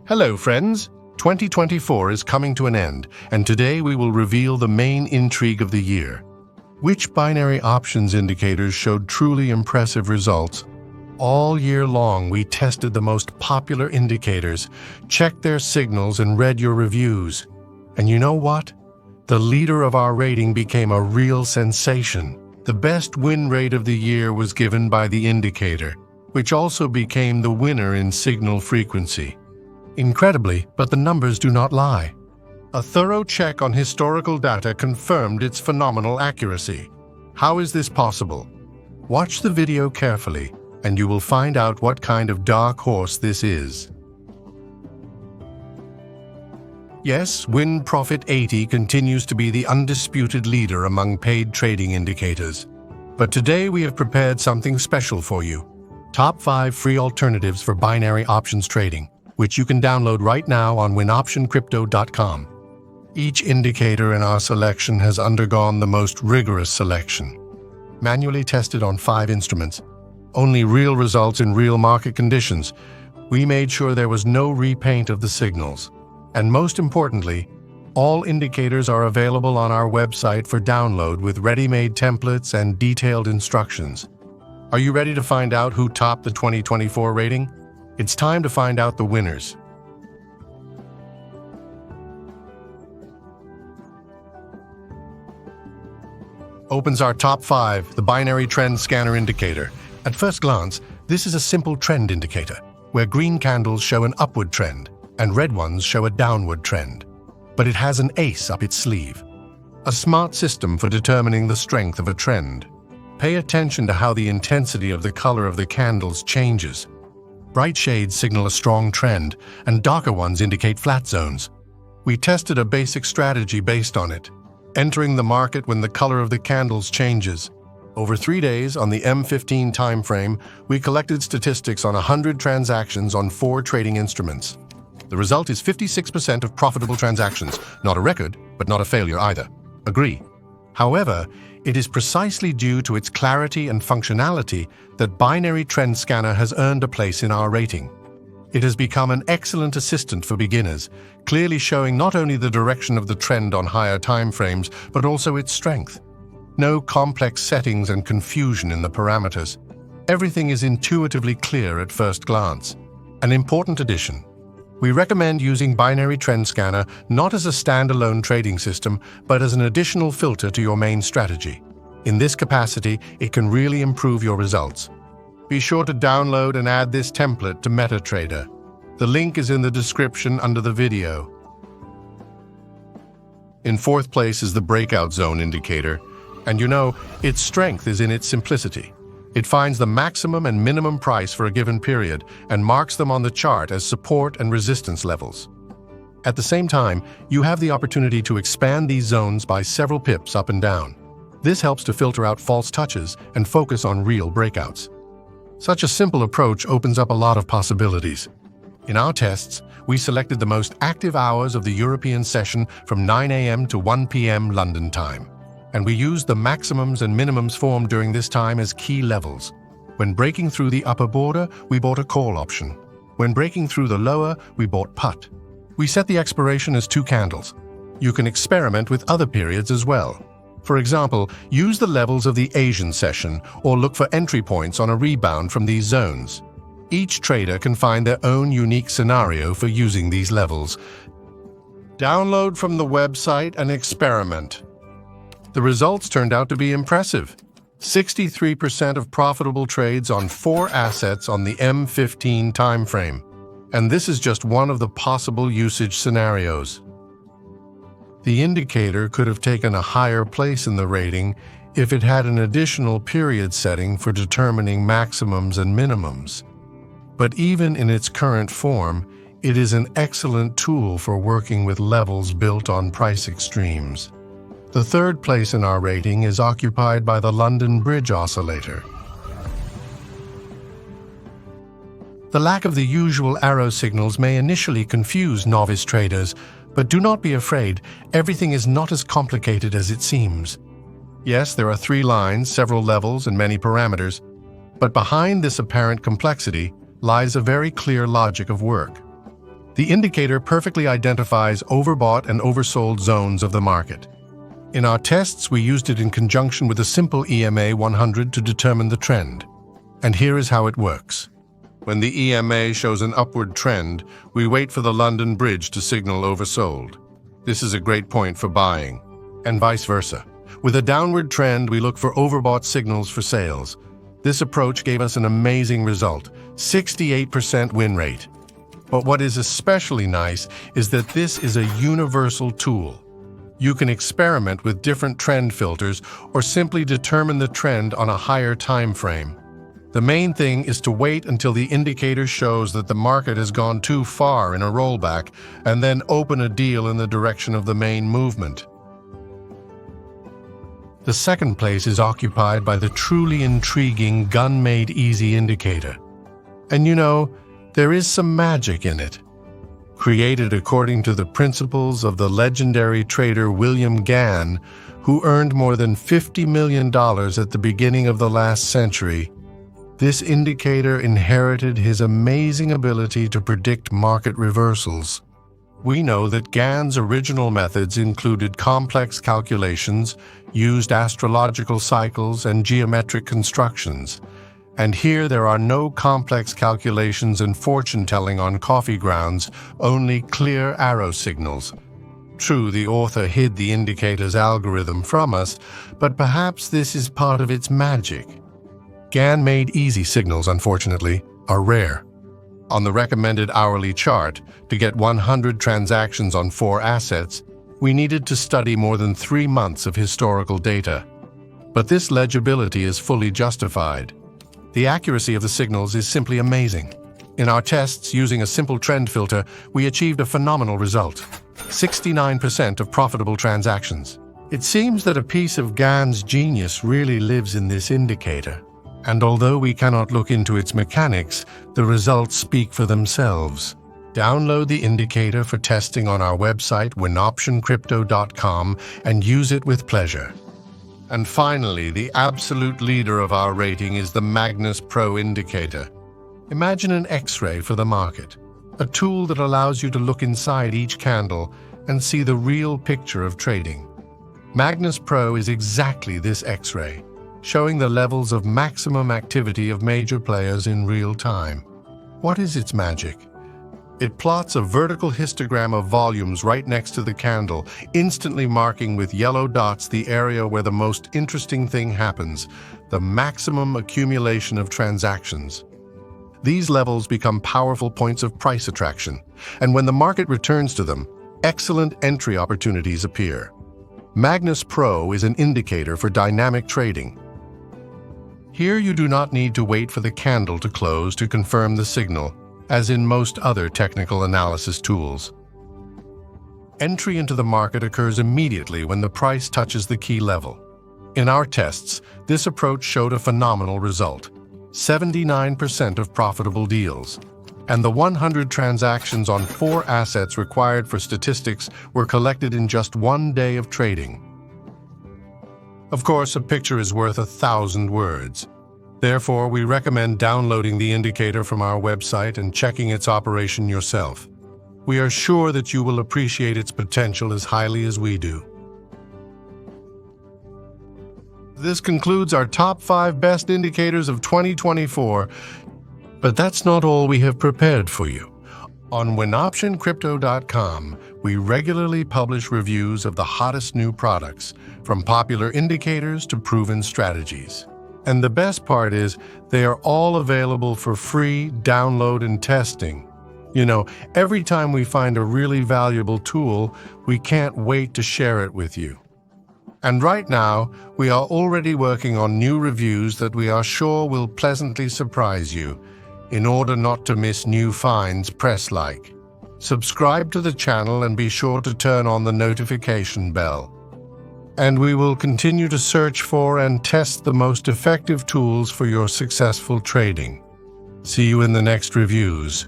Hello, friends. 2024 is coming to an end, and today we will reveal the main intrigue of the year. Which binary options indicators showed truly impressive results? All year long, we tested the most popular indicators, checked their signals, and read your reviews. And you know what? The leader of our rating became a real sensation. The best win rate of the year was given by the indicator, which also became the winner in signal frequency. Incredibly, but the numbers do not lie. A thorough check on historical data confirmed its phenomenal accuracy. How is this possible? Watch the video carefully, and you will find out what kind of dark horse this is. Yes, Win Profit 80 continues to be the undisputed leader among paid trading indicators. But today we have prepared something special for you. Top 5 free alternatives for binary options trading, which you can download right now on winoptioncrypto.com. Each indicator in our selection has undergone the most rigorous selection. Manually tested on 5 instruments, only real results in real market conditions. We made sure there was no repaint of the signals. And most importantly, all indicators are available on our website for download with ready-made templates and detailed instructions. Are you ready to find out who topped the 2024 rating? It's time to find out the winners. Opens our top 5, the Binary Trend Scanner Indicator. At first glance, this is a simple trend indicator, where green candles show an upward trend and red ones show a downward trend. But it has an ace up its sleeve, a smart system for determining the strength of a trend. Pay attention to how the intensity of the color of the candles changes. Bright shades signal a strong trend, and darker ones indicate flat zones. We tested a basic strategy based on it, entering the market when the color of the candles changes. Over 3 days on the M15 timeframe, we collected statistics on 100 transactions on 4 trading instruments. The result is 56% of profitable transactions. Not a record, but not a failure either. Agree. However, it is precisely due to its clarity and functionality that Binary Trend Scanner has earned a place in our rating. It has become an excellent assistant for beginners, clearly showing not only the direction of the trend on higher timeframes, but also its strength. No complex settings and confusion in the parameters. Everything is intuitively clear at first glance. An important addition. We recommend using Binary Trend Scanner not as a standalone trading system, but as an additional filter to your main strategy. In this capacity, it can really improve your results. Be sure to download and add this template to MetaTrader. The link is in the description under the video. In 4th place is the Breakout Zone Indicator, and you know, its strength is in its simplicity. It finds the maximum and minimum price for a given period and marks them on the chart as support and resistance levels. At the same time, you have the opportunity to expand these zones by several pips up and down. This helps to filter out false touches and focus on real breakouts. Such a simple approach opens up a lot of possibilities. In our tests, we selected the most active hours of the European session from 9 a.m. to 1 p.m. London time. And we used the maximums and minimums formed during this time as key levels. When breaking through the upper border, we bought a call option. When breaking through the lower, we bought put. We set the expiration as 2 candles. You can experiment with other periods as well. For example, use the levels of the Asian session or look for entry points on a rebound from these zones. Each trader can find their own unique scenario for using these levels. Download from the website and experiment. The results turned out to be impressive. 63% of profitable trades on 4 assets on the M15 timeframe. And this is just one of the possible usage scenarios. The indicator could have taken a higher place in the rating if it had an additional period setting for determining maximums and minimums. But even in its current form, it is an excellent tool for working with levels built on price extremes. The 3rd place in our rating is occupied by the London Bridge Oscillator. The lack of the usual arrow signals may initially confuse novice traders, but do not be afraid, everything is not as complicated as it seems. Yes, there are 3 lines, several levels, and many parameters, but behind this apparent complexity lies a very clear logic of work. The indicator perfectly identifies overbought and oversold zones of the market. In our tests, we used it in conjunction with a simple EMA 100 to determine the trend. And here is how it works. When the EMA shows an upward trend, we wait for the London Bridge to signal oversold. This is a great point for buying, and vice versa. With a downward trend, we look for overbought signals for sales. This approach gave us an amazing result, 68% win rate. But what is especially nice is that this is a universal tool. You can experiment with different trend filters or simply determine the trend on a higher time frame. The main thing is to wait until the indicator shows that the market has gone too far in a rollback and then open a deal in the direction of the main movement. The second place is occupied by the truly intriguing Gann Made Easy indicator. And you know, there is some magic in it. Created according to the principles of the legendary trader William Gann, who earned more than $50 million at the beginning of the last century, this indicator inherited his amazing ability to predict market reversals. We know that Gann's original methods included complex calculations, used astrological cycles, and geometric constructions. And here there are no complex calculations and fortune-telling on coffee grounds, only clear arrow signals. True, the author hid the indicator's algorithm from us, but perhaps this is part of its magic. Gann Made Easy signals, unfortunately, are rare. On the recommended hourly chart, to get 100 transactions on 4 assets, we needed to study more than 3 months of historical data. But this legibility is fully justified. The accuracy of the signals is simply amazing. In our tests, using a simple trend filter, we achieved a phenomenal result: 69% of profitable transactions. It seems that a piece of Gann's genius really lives in this indicator. And although we cannot look into its mechanics, the results speak for themselves. Download the indicator for testing on our website, winoptioncrypto.com, and use it with pleasure. And finally, the absolute leader of our rating is the Magnus Pro Indicator. Imagine an X-ray for the market, a tool that allows you to look inside each candle and see the real picture of trading. Magnus Pro is exactly this X-ray, showing the levels of maximum activity of major players in real time. What is its magic? It plots a vertical histogram of volumes right next to the candle, instantly marking with yellow dots the area where the most interesting thing happens, the maximum accumulation of transactions. These levels become powerful points of price attraction, and when the market returns to them, excellent entry opportunities appear. Magnus Pro is an indicator for dynamic trading. Here you do not need to wait for the candle to close to confirm the signal, as in most other technical analysis tools. Entry into the market occurs immediately when the price touches the key level. In our tests, this approach showed a phenomenal result: 79% of profitable deals. And the 100 transactions on 4 assets required for statistics were collected in just 1 day of trading. Of course, a picture is worth 1,000 words. Therefore, we recommend downloading the indicator from our website and checking its operation yourself. We are sure that you will appreciate its potential as highly as we do. This concludes our top 5 best indicators of 2024, but that's not all we have prepared for you. On winoptioncrypto.com, we regularly publish reviews of the hottest new products, from popular indicators to proven strategies. And the best part is, they are all available for free download and testing. You know, every time we find a really valuable tool, we can't wait to share it with you. And right now, we are already working on new reviews that we are sure will pleasantly surprise you. In order not to miss new finds, press like. Subscribe to the channel and be sure to turn on the notification bell. And we will continue to search for and test the most effective tools for your successful trading. See you in the next reviews.